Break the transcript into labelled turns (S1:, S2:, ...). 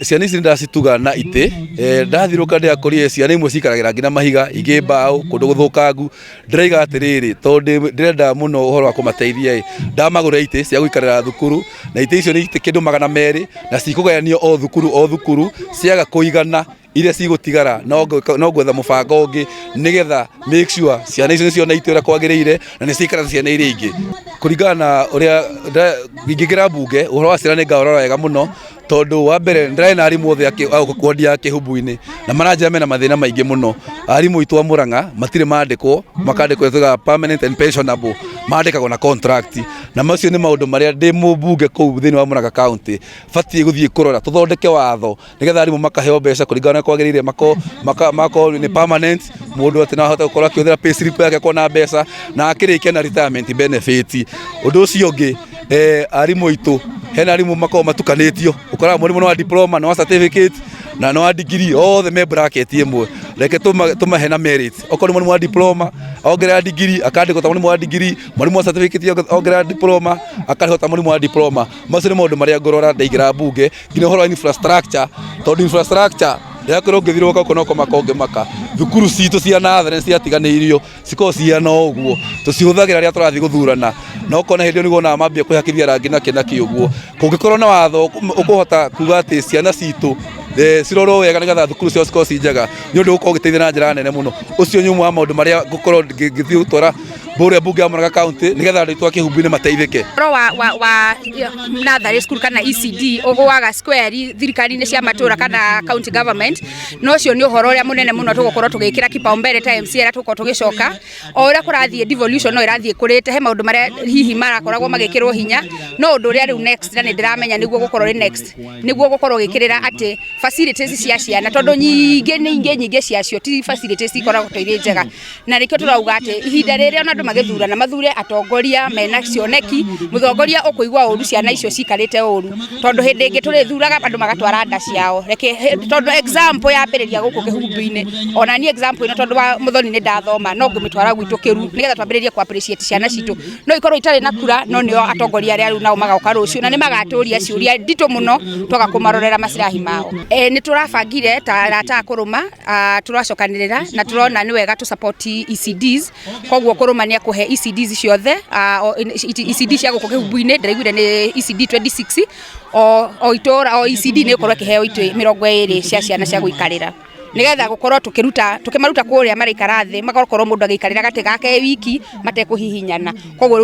S1: ciana ici ndacituga na ite ndathiruka ndiakorire ciana imwe cikaragira ngina mahiga ingi mbao kundu guthukangu ndiraiga atiriri tondu ndirenda muno uhoro wa kumateithia ndamagura ite cia guikarira thukuru na ite icio ni ite kindu 200 na cikugayanio o thukuru ciaga kuigana iria cigutigara no gwetha mubango ungi nigetha make sure ciana icio nicio na ite uria kwagirire na ni cikara ciana iria ingi kuringana na uria ngingira bunge uhoro wa ciana ni ngaurora wega muno tondu wa mbere ndirae na arimu othe kwendia kihubu-ini na maranjira mena mathina maingi muno. Arimu itu a Murang'a matire mandikwo makandikwo thega permanent and pensionable mandikagwo na contract na macio ni maundu maria ndi mubunge kuu thini wa Murang'a county fatie guthie kurora tuthondeke watho nigetha arimu makaheo mbeca kuringana na kwagirire mako ni permanent mundu ati na hota gukorwo akihũthĩra pay slip yake kona mbeca na akirikia na retirement benefit. Undu ucio ungi arimu itu hena arimu makao matukanitio ukora murimu no wa diploma no wa certificate na no wa degree othe me bracket imwe reke tumahe na merit okoro murimu wa diploma ongerera degree akandikwo ta murimu wa degree murimu wa certificate ongerera diploma akarihota murimu wa diploma. Macio ni maundu maria ngorora ndaigira bunge ngina horo wa infrastructure tondu infrastructure yakoro ngithirwo kokonoko makonge maka thukuru citu cia nathere ciatiganirio ciko ciana uguo tucihuthagira ria turathi guthurana no kona hindio nigo na mambia kwihakithia rangi na kinaki uguo kungikorwo na watho ukuhota kuga ati ciana citu cirorwo wega nigetha thukuru cio ciko cinjega ni undu ukorwo giteithia na njira nene muno. Ucio ni umwe wa maundu maria gukorwo ngithii gutwara bure bunge ya Murang'a county nigetha andu itu akihumbu-ini mateithike.
S2: Ro wa Nathary school kana ECD ugwaga square thirikari-ini cia matura kana county government no cio ni uhoro uria munene muno tugukorwo tugikira kipaumbele times era tuko tugicoka o uria kurathie devolution no irathie kurite he maundu maria hihi marakoragwo magikirwo hinya no undu uria riu next na ndiramenya niguo gukorwo next niguo gukorwo gikirira ati facilities cia ciana tondu nyingi ciacio ti facilities ikoragwo toire njega na rikio turauga ati ihinda riria ona andu magithura na mathure atongoria mena cioneki muthongoria ukuigwa uru ciana icio cikarite uru tondu hindi ingi turithuraga andu magatwara nda ciao reke tondu example ya mbiriria guku kihumbu-ini ona ni example ina tondu wa muthoni ni ndathoma no ngumitwara gwitu kiru nigetha twambiririe ku appreciate ciana citu no ikorwo itari na kura no nio atongoria aria riu nao magauka rucio na ni magaturia ciuria ndito muno twaga kumarorera masirahi mao. Ni turabangire ta kuruma turacokanirira na turona ni wega tu support ECDs kogwo kuruma ni kuhe ECDs ciothe ECD cia guku kihumbu-ini ndiraiguire ni ECD 26 o itora o ECD ni ukorwo kiheo itu 20 cia ciana cia guikarira nigetha gukorwo tukimaruta kuria maraikara thi magakorwo mundu agiikarira gati gake wiki matekuhihinyana kogwo